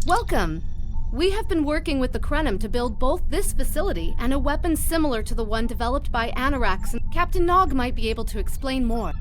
Welcome! We have been working with the Krenim to build both this facility and a weapon similar to the one developed by Anorax, and Captain Nog might be able to explain more.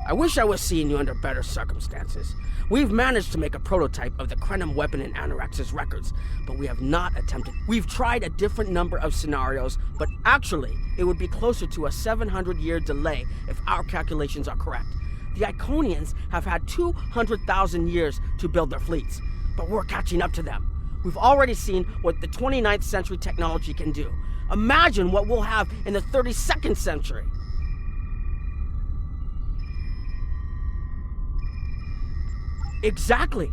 I wish I was seeing you under better circumstances. We've managed to make a prototype of the Krenim weapon in Anorax's records, but we have not attempted. We've tried a different number of scenarios, but actually, it would be closer to a 700-year delay if our calculations are correct. The Iconians have had 200,000 years to build their fleets, but we're catching up to them. We've already seen what the 29th century technology can do. Imagine what we'll have in the 32nd century. Exactly.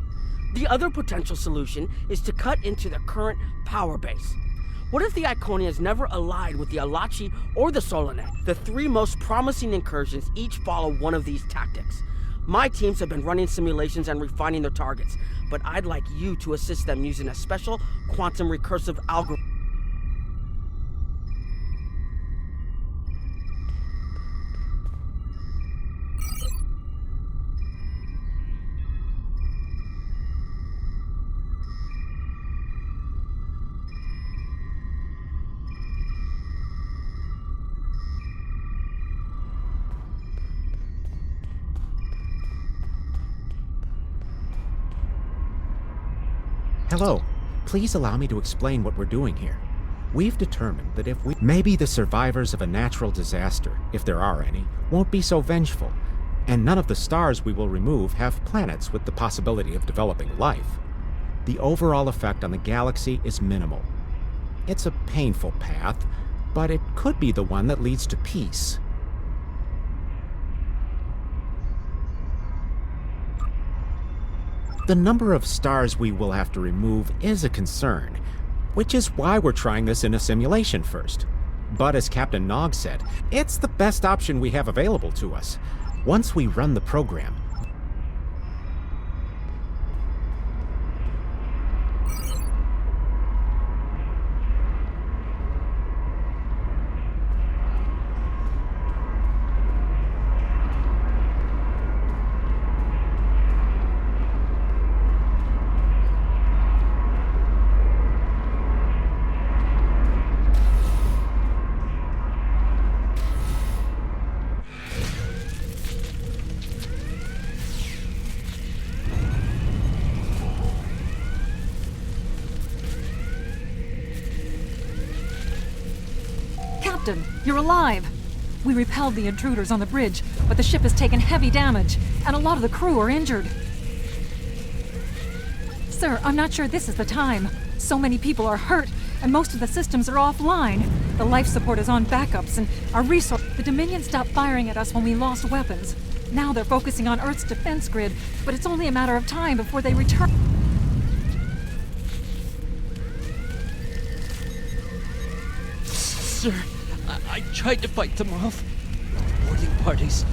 The other potential solution is to cut into the current power base. What if the Iconians never allied with the Alachi or the Solonet? The three most promising incursions each follow one of these tactics. My teams have been running simulations and refining their targets, but I'd like you to assist them using a special quantum recursive algorithm. Hello. Please allow me to explain what we're doing here. We've determined that if we... Maybe the survivors of a natural disaster, if there are any, won't be so vengeful, and none of the stars we will remove have planets with the possibility of developing life. The overall effect on the galaxy is minimal. It's a painful path, but it could be the one that leads to peace. The number of stars we will have to remove is a concern, which is why we're trying this in a simulation first. But as Captain Nog said, it's the best option we have available to us. Once we run the program, Captain, you're alive! We repelled the intruders on the bridge, but the ship has taken heavy damage, and a lot of the crew are injured. Sir, I'm not sure this is the time. So many people are hurt, and most of the systems are offline. The life support is on backups, and our resource... The Dominion stopped firing at us when we lost weapons. Now they're focusing on Earth's defense grid, but it's only a matter of time before they return. Sir, I tried to fight them off. The boarding parties.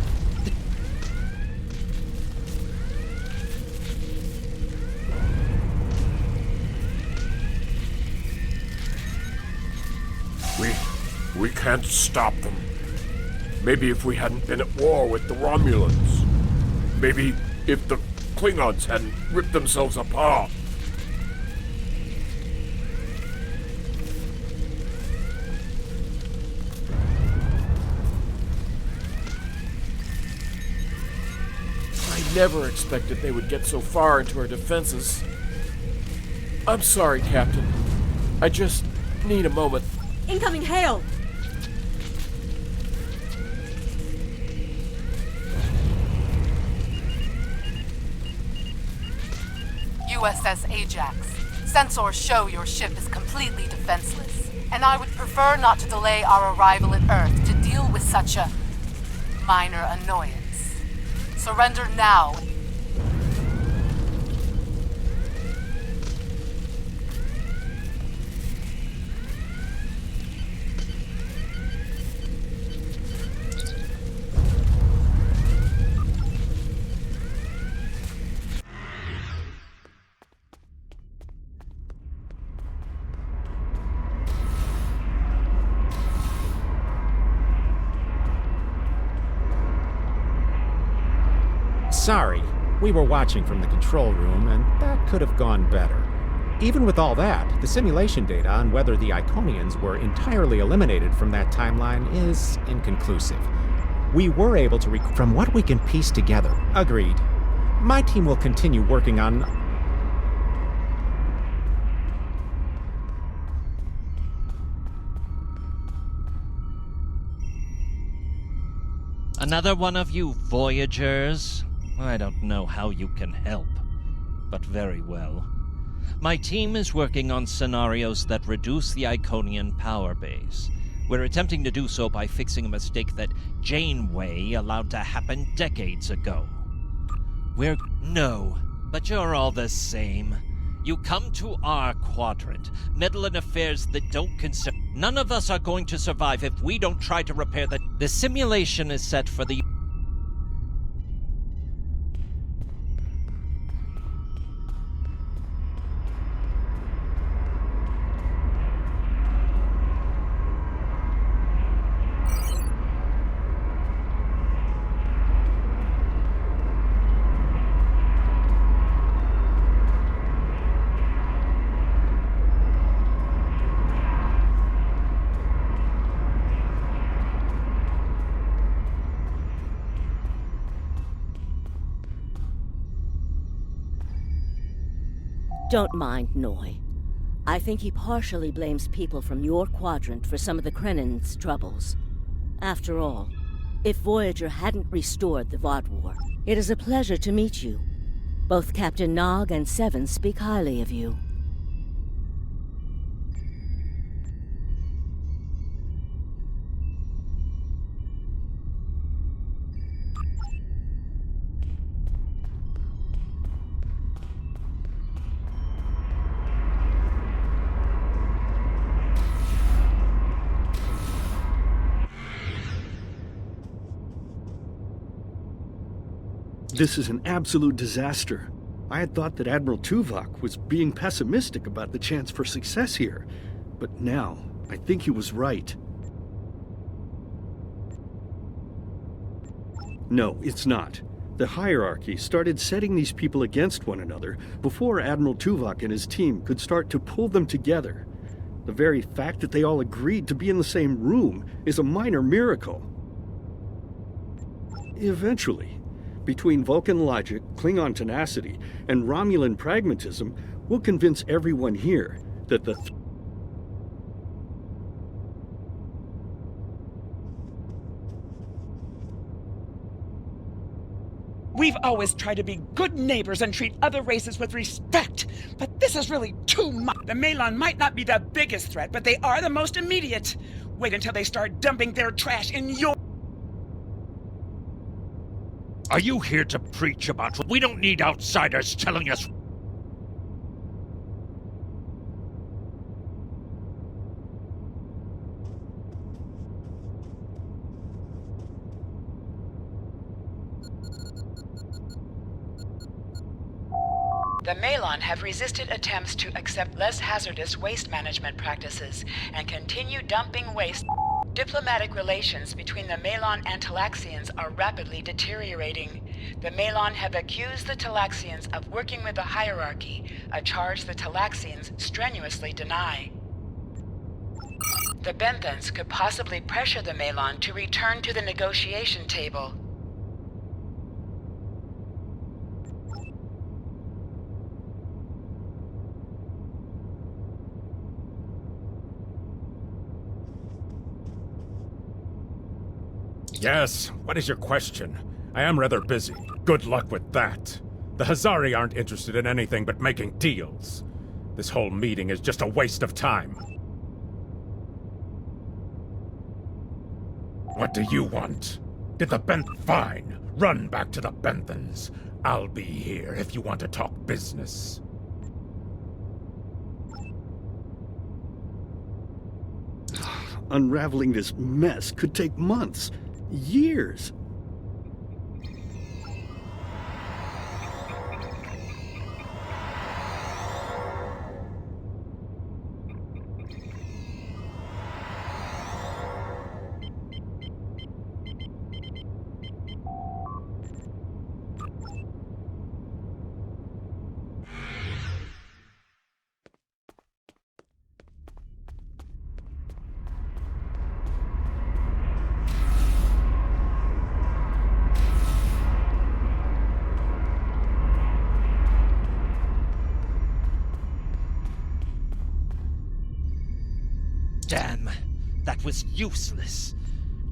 We can't stop them. Maybe if we hadn't been at war with the Romulans. Maybe if the Klingons hadn't ripped themselves apart. I never expected they would get so far into our defenses. I'm sorry, Captain. I just need a moment. Incoming hail! USS Ajax. Sensors show your ship is completely defenseless, and I would prefer not to delay our arrival at Earth to deal with such a minor annoyance. Surrender now. Sorry, we were watching from the control room, and that could have gone better. Even with all that, the simulation data on whether the Iconians were entirely eliminated from that timeline is inconclusive. We were able to from what we can piece together. Agreed. My team will continue working on... Another one of you Voyagers? I don't know how you can help, but very well. My team is working on scenarios that reduce the Iconian power base. We're attempting to do so by fixing a mistake that Janeway allowed to happen decades ago. No, but you're all the same. You come to our quadrant, meddle in affairs that don't concern... None of us are going to survive if we don't try to repair the... The simulation is set for the... Don't mind Noy. I think he partially blames people from your quadrant for some of the Krennin's troubles. After all, if Voyager hadn't restored the Vought War, it is a pleasure to meet you. Both Captain Nog and Seven speak highly of you. This is an absolute disaster. I had thought that Admiral Tuvok was being pessimistic about the chance for success here, but now I think he was right. No, it's not. The hierarchy started setting these people against one another before Admiral Tuvok and his team could start to pull them together. The very fact that they all agreed to be in the same room is a minor miracle. Eventually, between Vulcan logic, Klingon tenacity, and Romulan pragmatism, we'll convince everyone here that the We've always tried to be good neighbors and treat other races with respect, but this is really too much. The Malon might not be the biggest threat, but they are the most immediate. Wait until they start dumping their trash in your... Are you here to preach about... We don't need outsiders telling us... The Malon have resisted attempts to accept less hazardous waste management practices and continue dumping waste. Diplomatic relations between the Malon and Talaxians are rapidly deteriorating. The Malon have accused the Talaxians of working with the hierarchy, a charge the Talaxians strenuously deny. The Benthans could possibly pressure the Malon to return to the negotiation table. Yes, what is your question? I am rather busy. Good luck with that. The Hazari aren't interested in anything but making deals. This whole meeting is just a waste of time. What do you want? Did the Fine. Run back to the Benthans. I'll be here if you want to talk business. Unraveling this mess could take months, years. Damn, that was useless.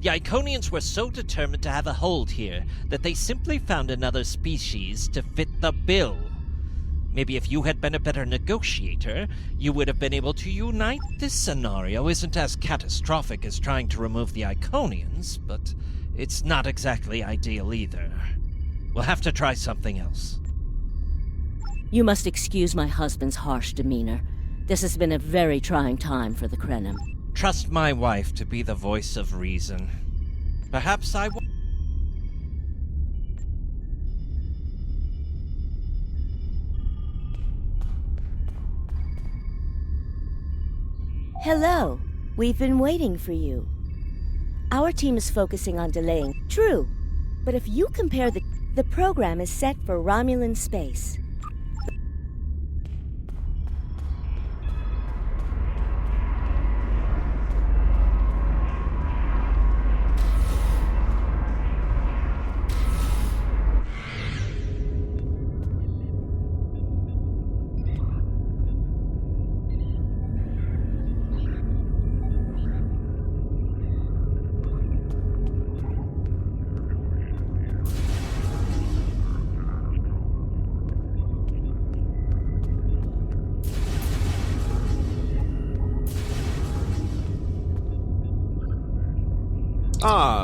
The Iconians were so determined to have a hold here that they simply found another species to fit the bill. Maybe if you had been a better negotiator, you would have been able to unite. This scenario isn't as catastrophic as trying to remove the Iconians, but it's not exactly ideal either. We'll have to try something else. You must excuse my husband's harsh demeanor. This has been a very trying time for the Krenim. Trust my wife to be the voice of reason. Perhaps I will. Hello. We've been waiting for you. Our team is focusing on delaying. True. But if you compare the program is set for Romulan space.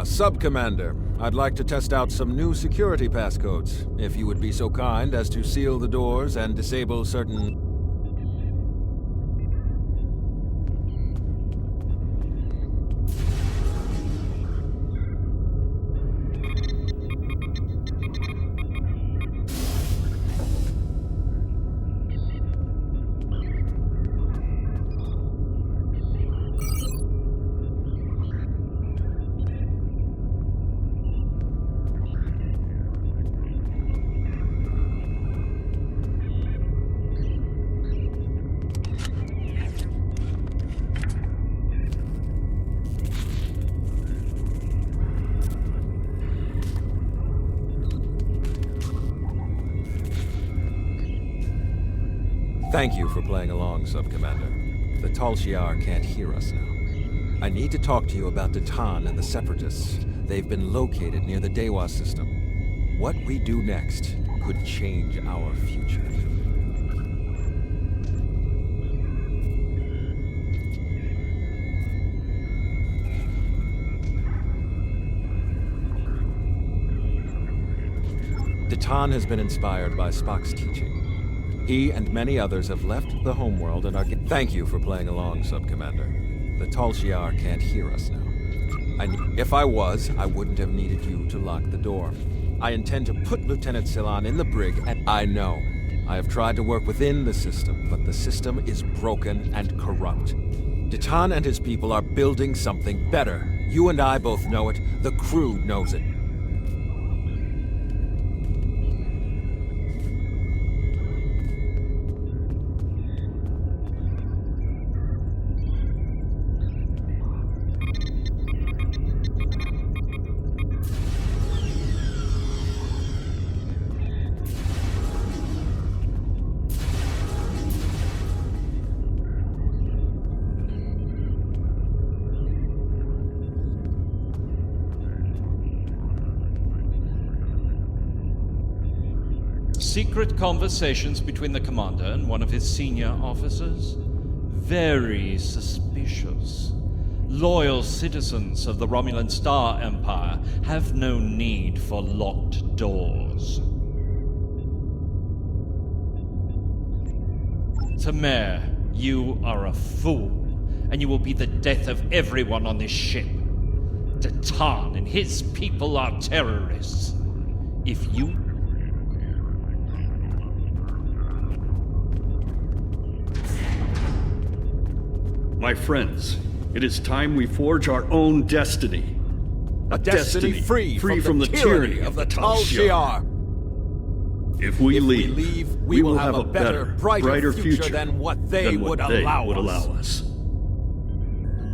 Sub-Commander. I'd like to test out some new security passcodes, if you would be so kind as to seal the doors and disable certain... Thank you for playing along, Sub-Commander. The Tal Shiar can't hear us now. I need to talk to you about Datan and the Separatists. They've been located near the Dewa system. What we do next could change our future. Datan has been inspired by Spock's teaching. He and many others have left the homeworld and are... Thank you for playing along, Sub-Commander. The Tal Shiar can't hear us now. If I was, I wouldn't have needed you to lock the door. I intend to put Lieutenant Silan in the brig, and I know. I have tried to work within the system, but the system is broken and corrupt. Datan and his people are building something better. You and I both know it. The crew knows it. secret conversations between the commander and one of his senior officers. Very suspicious. Loyal citizens of the Romulan Star Empire have no need for locked doors. Tamer, you are a fool, and you will be the death of everyone on this ship. Datan and his people are terrorists. If you... My friends, it is time we forge our own destiny. A destiny free from the tyranny of the Tal Shiar. If we leave, we will have a better, brighter future than what they would allow us.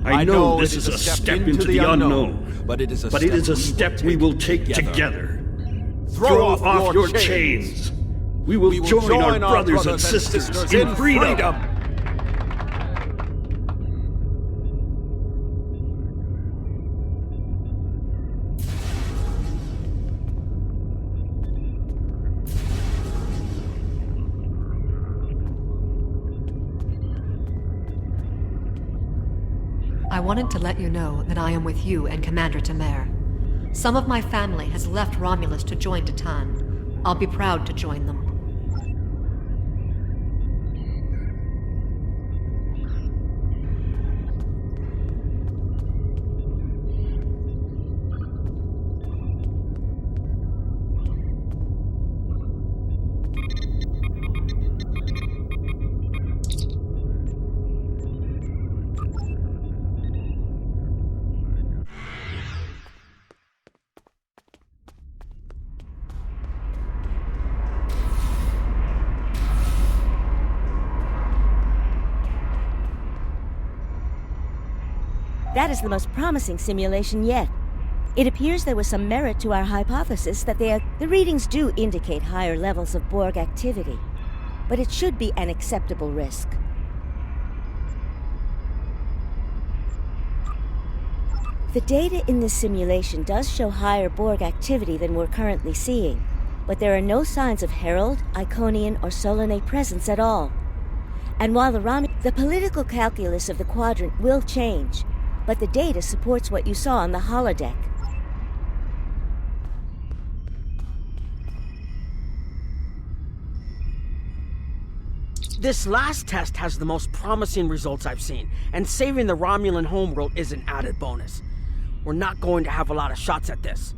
I know this is a step into the unknown, but it is a step we will take together. Throw off your chains. We will join our brothers and sisters in freedom. I wanted to let you know that I am with you and Commander Tamer. Some of my family has left Romulus to join Datan. I'll be proud to join them. That is the most promising simulation yet. It appears there was some merit to our hypothesis that the readings do indicate higher levels of Borg activity, but it should be an acceptable risk. The data in this simulation does show higher Borg activity than we're currently seeing, but there are no signs of Herald, Iconian, or Solanae presence at all. And while the political calculus of the quadrant will change, but the data supports what you saw on the holodeck. This last test has the most promising results I've seen, and saving the Romulan homeworld is an added bonus. We're not going to have a lot of shots at this.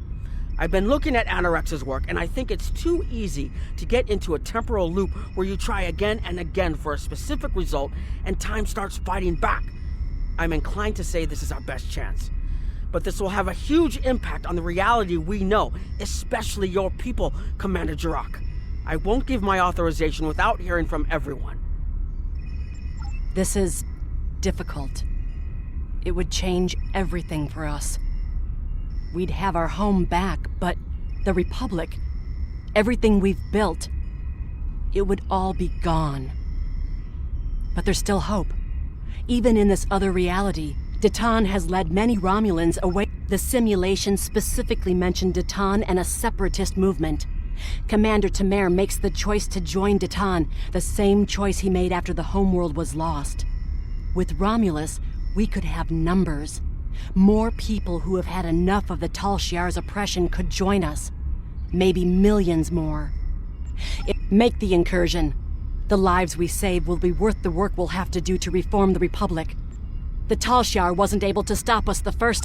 I've been looking at Anorex's work, and I think it's too easy to get into a temporal loop where you try again and again for a specific result, and time starts fighting back. I'm inclined to say this is our best chance. But this will have a huge impact on the reality we know, especially your people, Commander Jirok. I won't give my authorization without hearing from everyone. This is difficult. It would change everything for us. We'd have our home back, but the Republic, everything we've built, it would all be gone. But there's still hope. Even in this other reality, Datan has led many Romulans away. The simulation specifically mentioned Datan and a separatist movement. Commander Tamer makes the choice to join Datan, the same choice he made after the homeworld was lost. With Romulus, we could have numbers. More people who have had enough of the Tal Shiar's oppression could join us. Maybe millions more. Make the incursion. The lives we save will be worth the work we'll have to do to reform the Republic. The Tal Shiar wasn't able to stop us the first...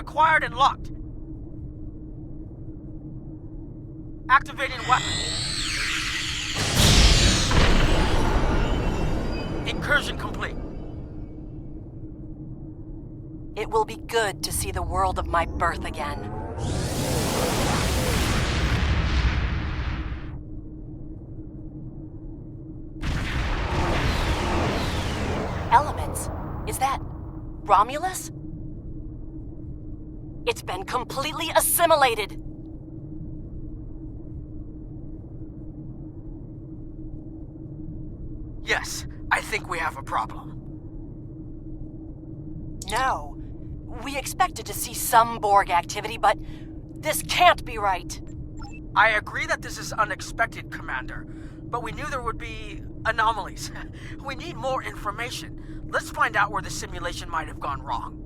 acquired and locked. Activating weapon. Incursion complete. It will be good to see the world of my birth again. Elements? Is that Romulus? It's been completely assimilated. Yes, I think we have a problem. No. We expected to see some Borg activity, but this can't be right. I agree that this is unexpected, Commander, but we knew there would be anomalies. We need more information. Let's find out where the simulation might have gone wrong.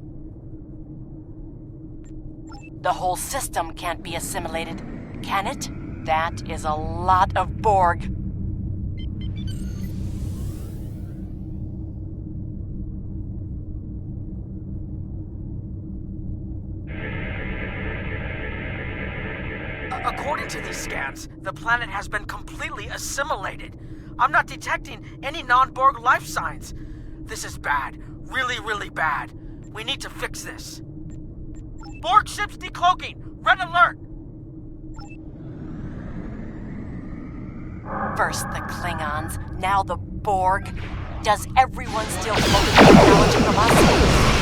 The whole system can't be assimilated, can it? That is a lot of Borg. According to these scans, the planet has been completely assimilated. I'm not detecting any non-Borg life signs. This is bad. Really, really bad. We need to fix this. Borg ships decloaking! Red alert! First the Klingons, now the Borg. Does everyone still hope for technology from us?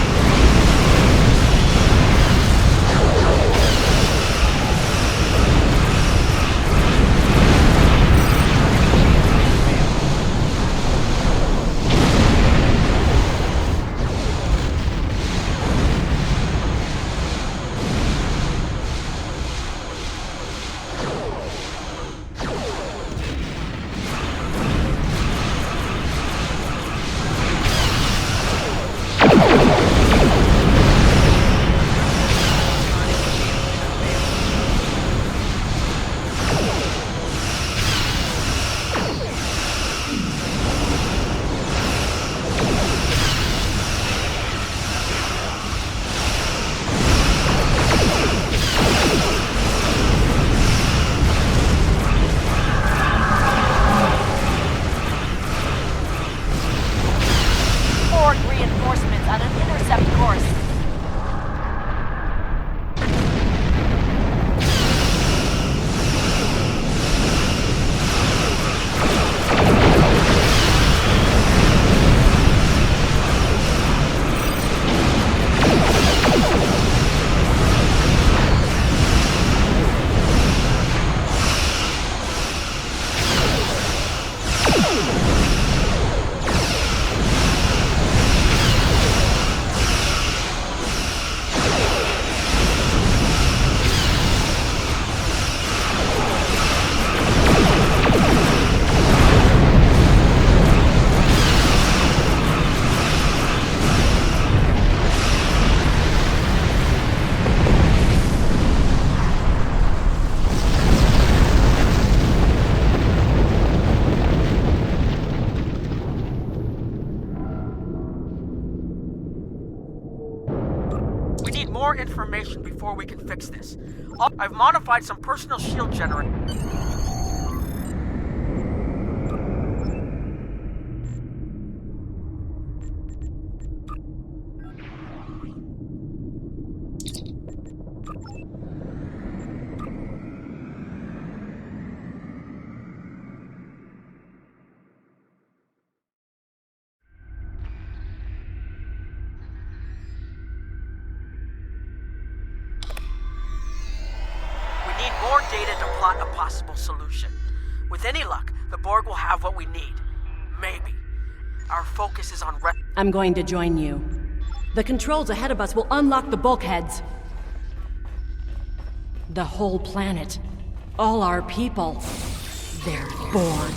Reinforcements on an intercept course. More information before we can fix this. I've modified some personal shield generators. More data to plot a possible solution. With any luck, the Borg will have what we need. Maybe. Our focus is on I'm going to join you. The controls ahead of us will unlock the bulkheads. The whole planet. All our people. They're Borg.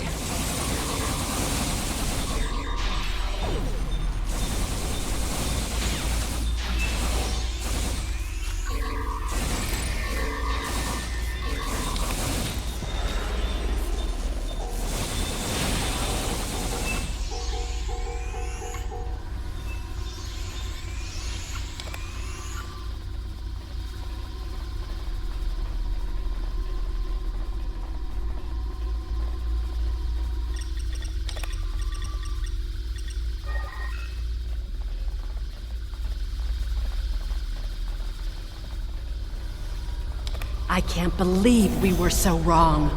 I can't believe we were so wrong.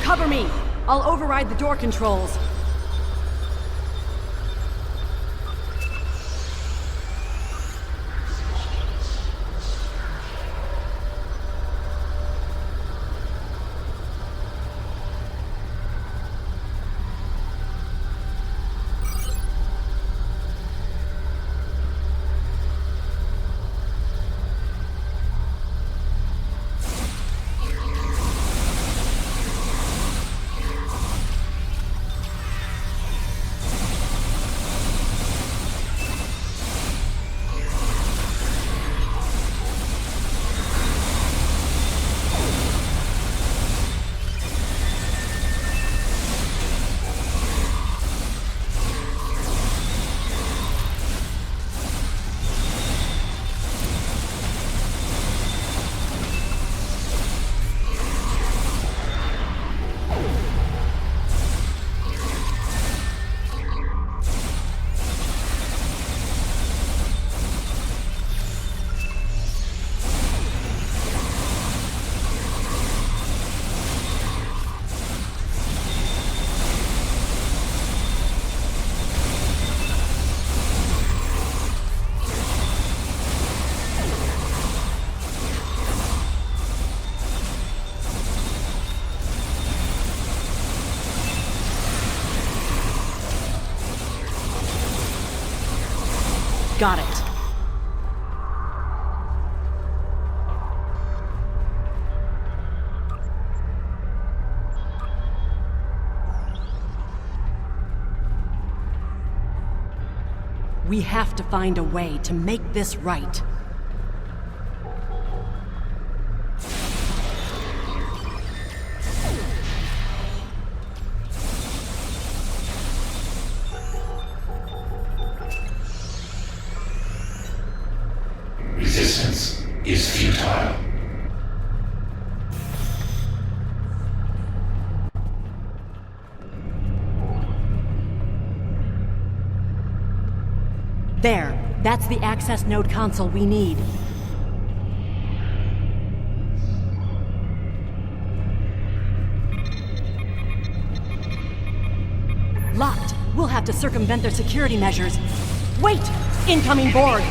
Cover me! I'll override the door controls. Got it. We have to find a way to make this right. Resistance is futile. There. That's the access node console we need. Locked. We'll have to circumvent their security measures. Wait! Incoming board!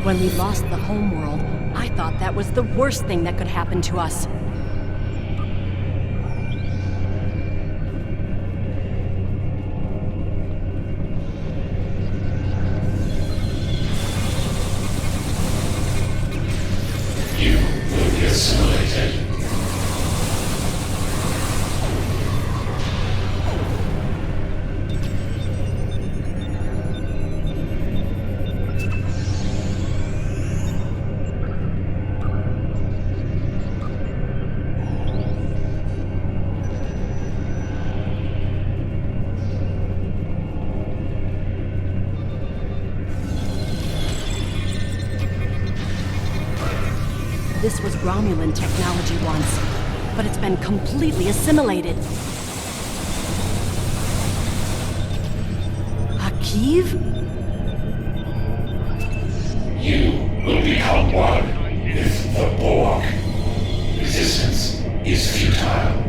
When we lost the homeworld, I thought that was the worst thing that could happen to us. You will be assimilated. This was Romulan technology once, but it's been completely assimilated. Akiv? You will become one with the Borg. Resistance is futile.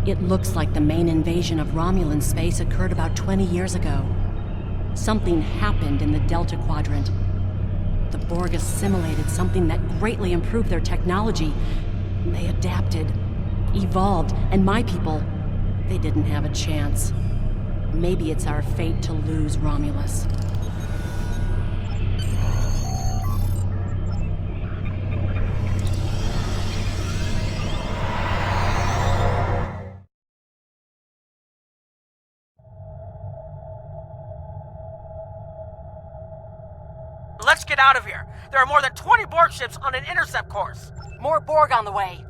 It looks like the main invasion of Romulan space occurred about 20 years ago. Something happened in the Delta Quadrant. The Borg assimilated something that greatly improved their technology. They adapted, evolved, and my people, they didn't have a chance. Maybe it's our fate to lose Romulus. Let's get out of here. There are more than 20 Borg ships on an intercept course. More Borg on the way.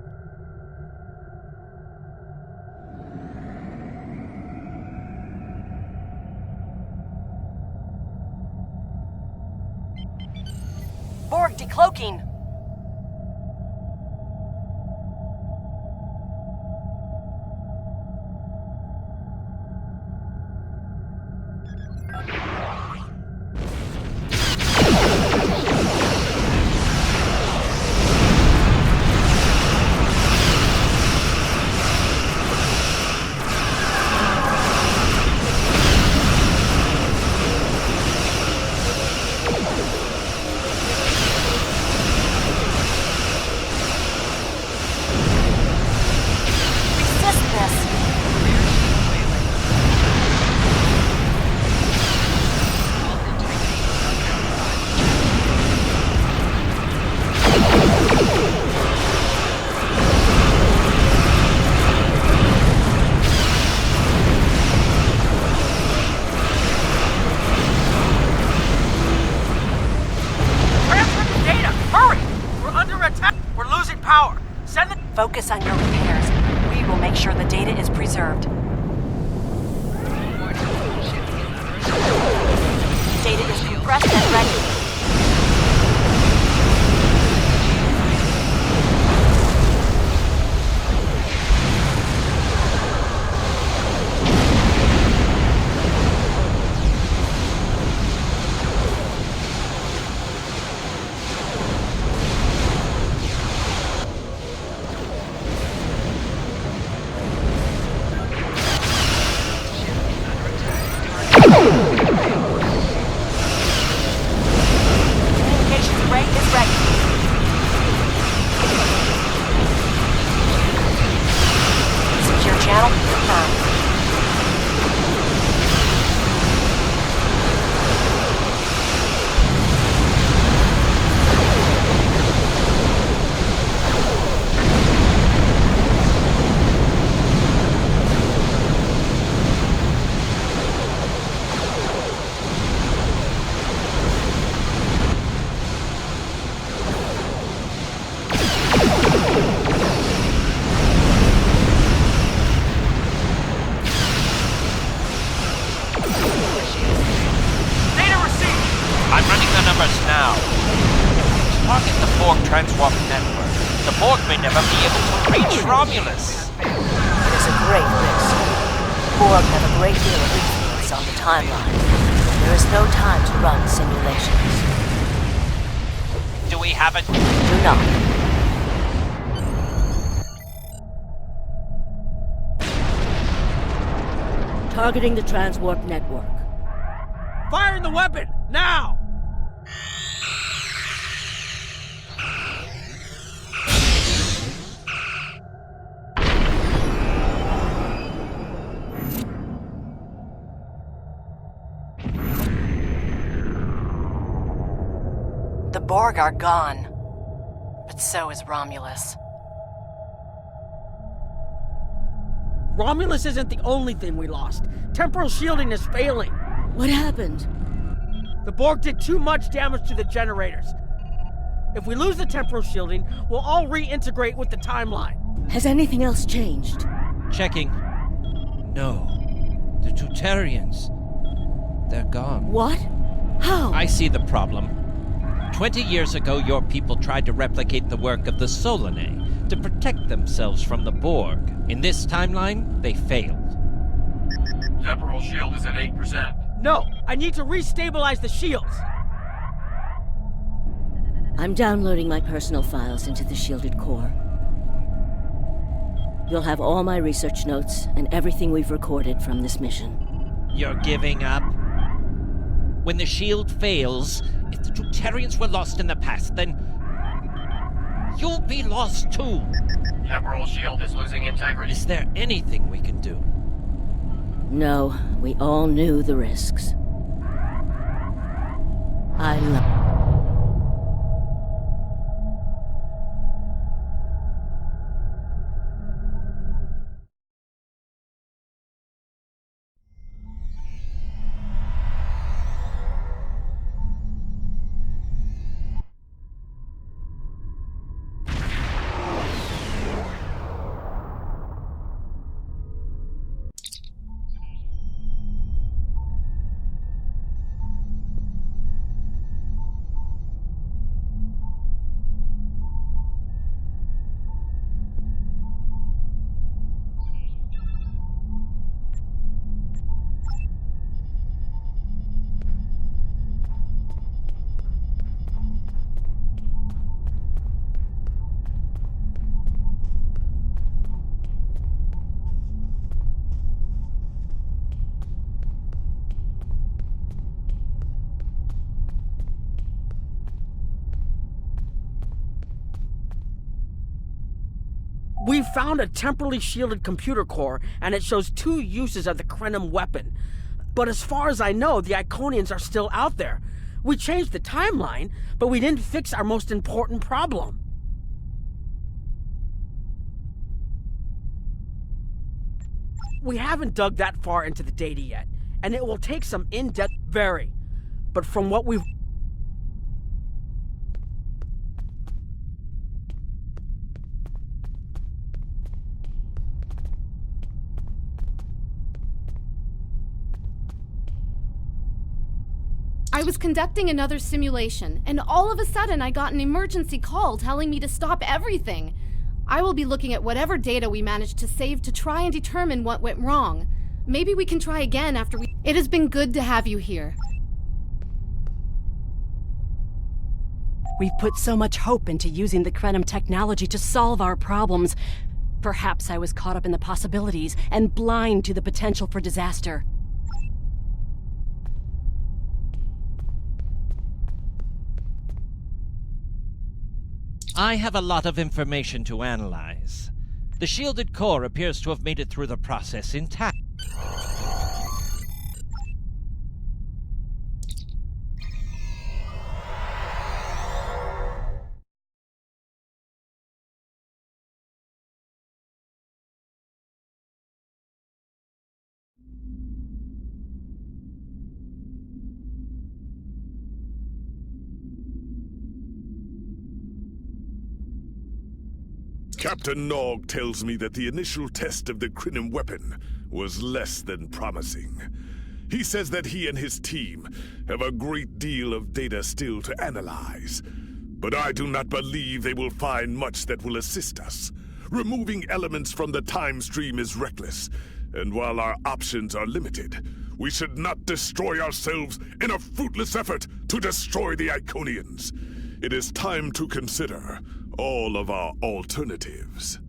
Borg decloaking. Focus on your repairs. We will make sure the data is preserved. Data is compressed and ready. Transwarp network. The Borg may never be able to reach Romulus. It is a great risk. Borg have a great deal of influence on the timeline. There is no time to run simulations. Do we have it? Do not. Targeting the Transwarp network. Firing the weapon! Now! The Borg are gone, but so is Romulus. Romulus isn't the only thing we lost. Temporal shielding is failing. What happened? The Borg did too much damage to the generators. If we lose the temporal shielding, we'll all reintegrate with the timeline. Has anything else changed? Checking. No. The Tutarians. They're gone. What? How? I see the problem. 20 years ago, your people tried to replicate the work of the Solanae to protect themselves from the Borg. In this timeline, they failed. Temporal shield is at 8%. No, I need to restabilize the shields. I'm downloading my personal files into the shielded core. You'll have all my research notes and everything we've recorded from this mission. You're giving up? When the shield fails, if the Deuterians were lost in the past, then you'll be lost too. Temporal shield is losing integrity. Is there anything we can do? No, we all knew the risks. I love... We found a temporally shielded computer core, and it shows 2 uses of the Krenim weapon. But as far as I know, the Iconians are still out there. We changed the timeline, but we didn't fix our most important problem. We haven't dug that far into the data yet, and it will take some in-depth very. But from what we've... I was conducting another simulation, and all of a sudden I got an emergency call telling me to stop everything. I will be looking at whatever data we managed to save to try and determine what went wrong. Maybe we can try again after we... It has been good to have you here. We've put so much hope into using the Krenim technology to solve our problems. Perhaps I was caught up in the possibilities and blind to the potential for disaster. I have a lot of information to analyze. The shielded core appears to have made it through the process intact. Captain Nog tells me that the initial test of the Krenim weapon was less than promising. He says that he and his team have a great deal of data still to analyze. But I do not believe they will find much that will assist us. Removing elements from the time stream is reckless, and while our options are limited, we should not destroy ourselves in a fruitless effort to destroy the Iconians. It is time to consider all of our alternatives.